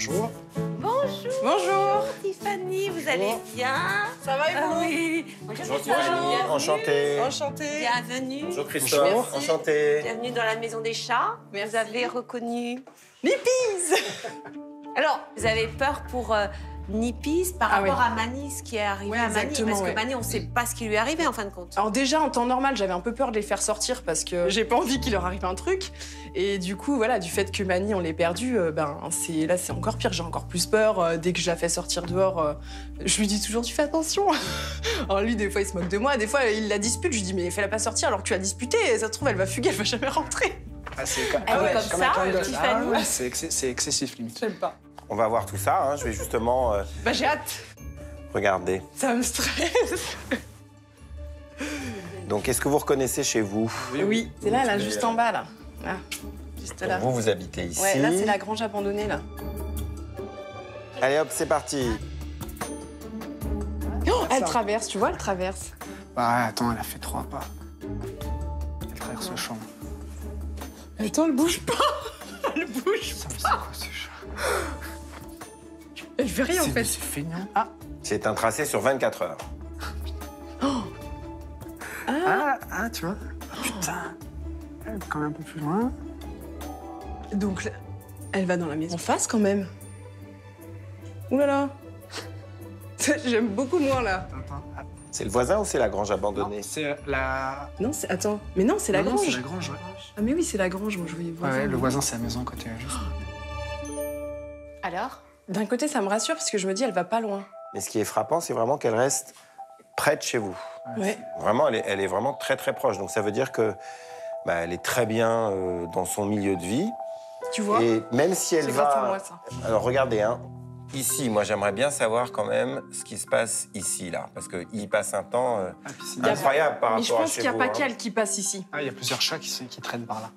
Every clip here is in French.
Bonjour. Bonjour. Bonjour. Tiffany, vous allez bien? Ça va et vous? Oui. Bonjour Tiffany, enchanté. Enchanté. Bienvenue. Bonjour Christophe, enchanté. Bienvenue dans la maison des chats. Merci. Vous avez reconnu Nippies. Alors, vous avez peur pour Nippies par Ah oui. rapport à Mani, ce qui est arrivé Oui, à Mani? exactement, Parce que ouais. Mani, on ne sait pas ce qui lui est arrivé en fin de compte. Alors déjà, en temps normal, j'avais un peu peur de les faire sortir parce que j'ai pas envie qu'il leur arrive un truc. Et du coup, voilà, du fait que Mani, on l'ait perdue, là, c'est encore pire. J'ai encore plus peur. Dès que je la fais sortir dehors, je lui dis toujours, tu fais attention. Alors lui, des fois, il se moque de moi. Des fois, il la dispute. Je lui dis, mais fais-la pas sortir alors que tu l'as disputée. Ça se trouve, elle va fuguer, elle va jamais rentrer. Ah, c'est comme, Elle est comme ça, un clin d'œil. Tiffany. Ah ouais, c'est excessif limite. J'aime pas. On va voir tout ça, hein. Je vais justement Bah, j'ai hâte. regarder. Ça me stresse. Donc, est-ce que vous reconnaissez chez vous? Oui, c'est là, juste en bas, là. Là, juste là. Vous habitez ici. Ouais, là, c'est la grange abandonnée, là. Allez hop, c'est parti. Oh, elle traverse, tu vois, elle traverse. Bah, attends, elle a fait 3 pas. Elle traverse le champ. Attends, elle bouge pas. Elle bouge Ça, mais c'est quoi ce chat? Elle fait rien, en fait. C'est feignant. C'est un tracé sur 24 heures. Ah, tu vois. Putain. Elle est quand même un peu plus loin. Donc, là, elle va dans la maison en face, quand même. Ouh là là. J'aime beaucoup moins, là. Attends. C'est le voisin ou c'est la grange abandonnée? C'est la. Non, c'est... Attends. Mais non, c'est la Non, grange. c'est la grange, ouais. Ah, mais oui, c'est la grange. Moi, je voyais voisin. Ouais, le voisin, c'est la maison à côté. Juste. Alors? D'un côté, ça me rassure, parce que je me dis, elle va pas loin. Mais ce qui est frappant, c'est vraiment qu'elle reste près de chez vous. Ouais. Vraiment, elle est vraiment très très proche. Donc ça veut dire que elle est très bien dans son milieu de vie. Tu vois? Et même si elle C'est va... grâce à moi, ça. Alors regardez, hein. Ici, moi j'aimerais bien savoir quand même ce qui se passe ici, là. Parce qu'il passe un temps Ah, puis c'est- incroyable par Mais je rapport à pense chez qu'il n'y a vous, pas hein. qu'elle qui passe ici. Ah, il y a plusieurs chats qui traînent par là.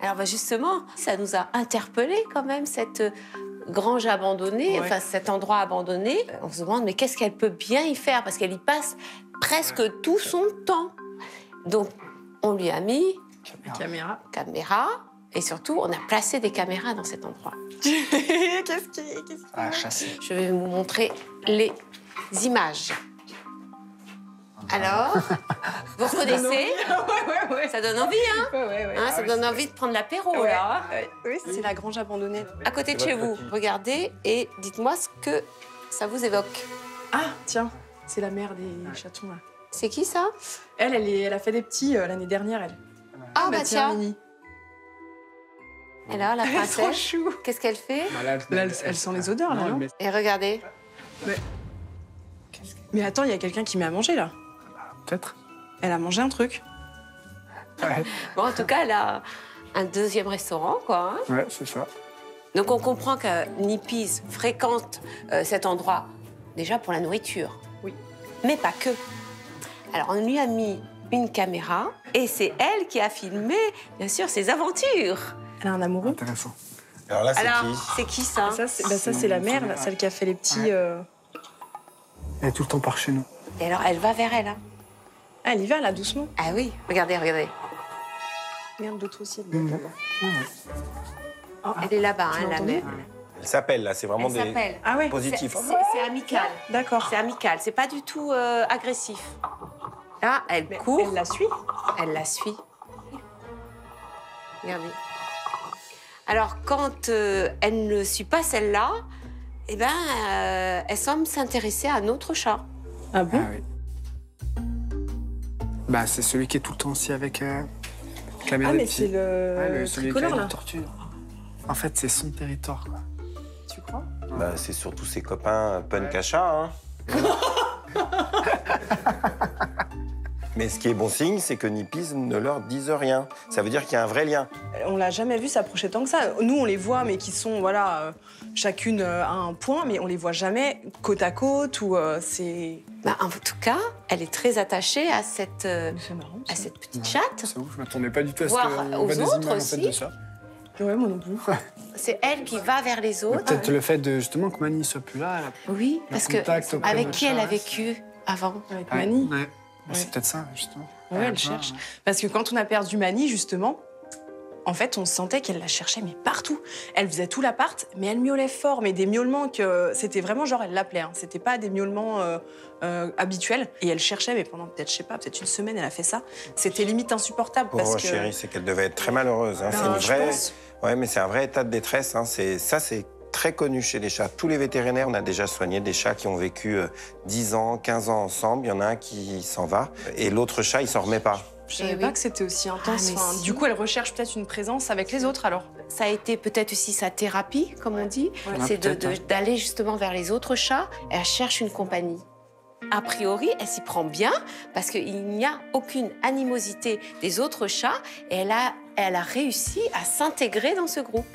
Alors justement, ça nous a interpellés quand même, cette grange abandonnée, Ouais. enfin cet endroit abandonné. On se demande, mais qu'est-ce qu'elle peut bien y faire? Parce qu'elle y passe presque tout son temps. Donc, on lui a mis Caméra. caméra et surtout, on a placé des caméras dans cet endroit. Qu'est-ce qui... Ah, chasser. Je vais vous montrer les images. Alors, vous reconnaissez? Ouais. Ça donne envie, hein? Ouais. Hein, ça donne envie de prendre l'apéro, Ouais. là. Oui, c'est la grange abandonnée. À côté de chez vous, regardez et dites-moi ce que ça vous évoque. Ah, tiens, c'est la mère des chatons, là. C'est qui ça? Elle a fait des petits l'année dernière, elle. Ah bah tiens. Mini. Et là, la Elle est trop princesse, chou. qu'est-ce qu'elle fait? Bah, Là, elle sent les odeurs, là, non? mais- Et regardez. Mais attends, il y a quelqu'un qui met à manger, là. Peut-être. Elle a mangé un truc. Ouais, Bon, en tout cas, elle a un deuxième restaurant, quoi. Hein. ouais, c'est ça. Donc, on comprend que Nippies fréquente cet endroit déjà pour la nourriture. Oui. Mais pas que. Alors, on lui a mis une caméra et c'est elle qui a filmé, bien sûr, ses aventures. Elle a un amoureux. Intéressant. Alors là, c'est Alors, qui? c'est qui ça? Ça, c'est la mère, là, celle qui a fait les petits... Elle est tout le temps par chez nous. Et alors, elle va vers elle. Hein. Ah, elle y va, là, doucement. Ah oui, regardez. Regarde d'autres aussi. Elle est là-bas, Tu hein, l'as la entendu mère. Elle s'appelle, là. C'est vraiment Elle des... s'appelle. Ah ouais, positifs. C'est amical. d'accord. C'est amical, c'est pas du tout agressif. Là, elle court, Elle la suit. elle la suit. Regardez. Alors, quand elle ne suit pas celle-là, eh ben, elle semble s'intéresser à un autre chat. Ah bon? Ah oui. Bah, c'est celui qui est tout le temps aussi avec la mère Ah, des mais petits. c'est le Ouais, celui qui a tricolore, une là. tortue. En fait, c'est son territoire, quoi. Tu crois? C'est surtout ses copains punk à chat, hein. Mais ce qui est bon signe, c'est que Nippies ne leur disent rien. Ça veut dire qu'il y a un vrai lien. On l'a jamais vu s'approcher tant que ça. Nous, on les voit, mais qui sont, voilà, chacune à un point, mais on les voit jamais côte à côte ou c'est... Bah, en tout cas, elle est très attachée à cette, C'est marrant, à ça. cette petite chatte. C'est ouf, je m'attendais pas du tout à ce Voir qu'on aux voit des autres images en fait, aussi. de ça. Ouais, moi non plus. C'est elle qui va vers les autres. Peut-être le fait de justement que Mani soit plus là. Oui, Le parce que contact auprès avec de qui elle a chat, vécu avant? Avec Ouais, Mani. ouais. C'est peut-être ça, justement. Ouais, elle cherche. Parce que quand on a perdu Mani, justement, En fait, on sentait qu'elle la cherchait, mais partout. Elle faisait tout l'appart, mais elle miaulait fort, mais des miaulements que c'était vraiment genre elle l'appelait. Hein. C'était pas des miaulements habituels. Et elle cherchait, mais pendant peut-être, je sais pas, peut-être une semaine, elle a fait ça. C'était limite insupportable. Pauvre parce que... chérie, c'est qu'elle devait être très malheureuse. Hein. C'est une je vraie. pense. Ouais, mais c'est un vrai état de détresse. Hein. C'est très connu chez les chats. Tous les vétérinaires, on a déjà soigné des chats qui ont vécu 10 ans, 15 ans ensemble. Il y en a un qui s'en va et l'autre chat, il s'en remet pas. Je savais pas que c'était aussi intense. Ah, si. Du coup, elle recherche peut-être une présence avec les autres, alors. Ça a été peut-être aussi sa thérapie, comme on dit. Ouais. C'est peut-être, d'aller justement vers les autres chats. Elle cherche une compagnie. A priori, elle s'y prend bien parce qu'il n'y a aucune animosité des autres chats et elle a réussi à s'intégrer dans ce groupe.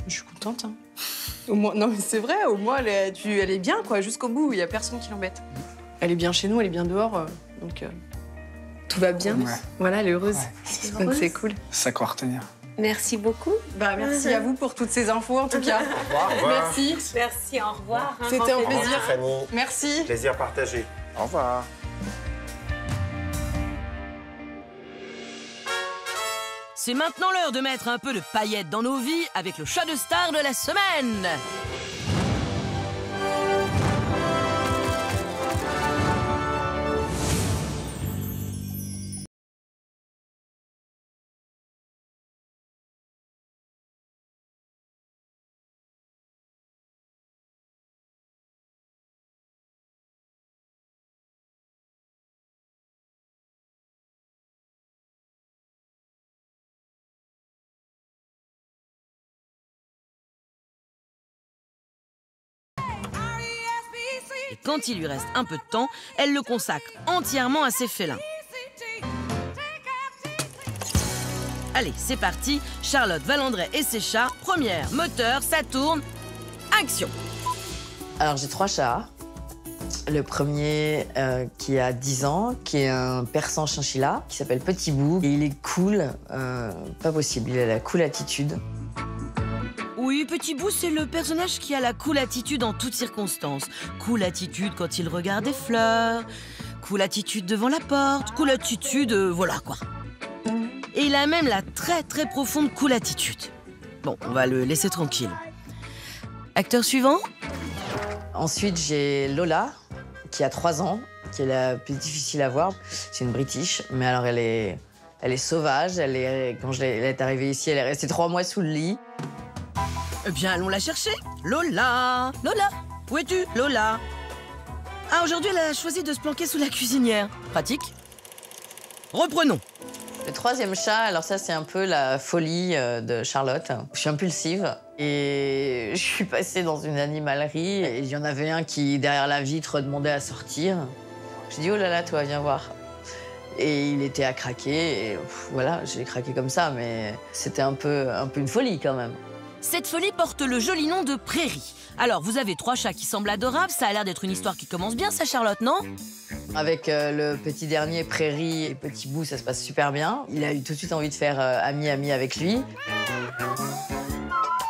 Je suis contente. Hein. Au moins, non, mais c'est vrai, au moins, elle est bien, quoi, jusqu'au bout. Il n'y a personne qui l'embête. Elle est bien chez nous, elle est bien dehors, donc tout va bien. Ouais. Voilà, elle est heureuse. Ouais. Donc c'est cool. C'est ça qu'on va retenir. Merci beaucoup. Bah, merci à vous pour toutes ces infos, en tout cas. Au revoir. Merci. Merci, au revoir. C'était un Au revoir, plaisir. Fanny. Merci. Plaisir partagé. Au revoir. C'est maintenant l'heure de mettre un peu de paillettes dans nos vies avec le chat de star de la semaine. Et quand il lui reste un peu de temps, elle le consacre entièrement à ses félins. Allez, c'est parti. Charlotte Valandret et ses chats. Première, moteur, ça tourne. Action. Alors j'ai 3 chats. Le premier qui a 10 ans, qui est un persan chinchilla, qui s'appelle Petit Bout. Et il est cool, pas possible, il a la cool attitude. Oui, Petit Bout, c'est le personnage qui a la cool attitude en toutes circonstances. Cool attitude quand il regarde des fleurs, cool attitude devant la porte, cool attitude, voilà quoi. Et il a même la très très profonde cool attitude. Bon, on va le laisser tranquille. Acteur suivant? Ensuite j'ai Lola, qui a 3 ans, qui est la plus difficile à voir. C'est une British, mais alors elle est sauvage. Quand elle est arrivée ici, elle est restée 3 mois sous le lit. Eh bien, allons la chercher. Lola! Lola! Où es-tu, Lola? Ah, aujourd'hui, elle a choisi de se planquer sous la cuisinière. Pratique. Reprenons. Le 3e chat, alors ça, c'est un peu la folie de Charlotte. Je suis impulsive et je suis passée dans une animalerie et il y en avait un qui, derrière la vitre, demandait à sortir. J'ai dit, oh là là, toi, viens voir. Et il était à craquer et voilà, j'ai craqué comme ça, mais c'était un peu une folie quand même. Cette folie porte le joli nom de Prairie. Alors, vous avez 3 chats qui semblent adorables. Ça a l'air d'être une histoire qui commence bien, ça, Charlotte, non? Avec le petit dernier, Prairie et Petit Bout, ça se passe super bien. Il a eu tout de suite envie de faire ami-ami avec lui.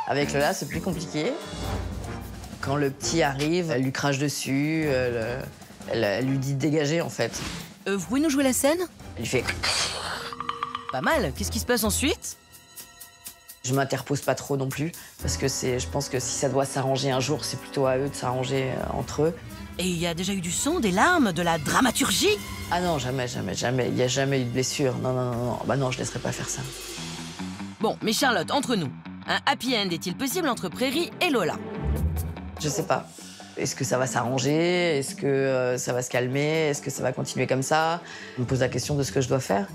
Avec Lola, c'est plus compliqué. Quand le petit arrive, elle lui crache dessus, elle lui dit de dégager, en fait. Vous pouvez nous jouer la scène? Elle lui fait... Pas mal. Qu'est-ce qui se passe ensuite? Je m'interpose pas trop non plus, parce que je pense que si ça doit s'arranger un jour, c'est plutôt à eux de s'arranger entre eux. Et il y a déjà eu du sang, des larmes, de la dramaturgie? Ah non, jamais, jamais, jamais. Il n'y a jamais eu de blessure. Non, non, non, non. Bah non, je laisserai pas faire ça. Bon, mais Charlotte, entre nous, un happy end est-il possible entre Prairie et Lola? Je sais pas. Est-ce que ça va s'arranger? Est-ce que ça va se calmer? Est-ce que ça va continuer comme ça? Je me pose la question de ce que je dois faire.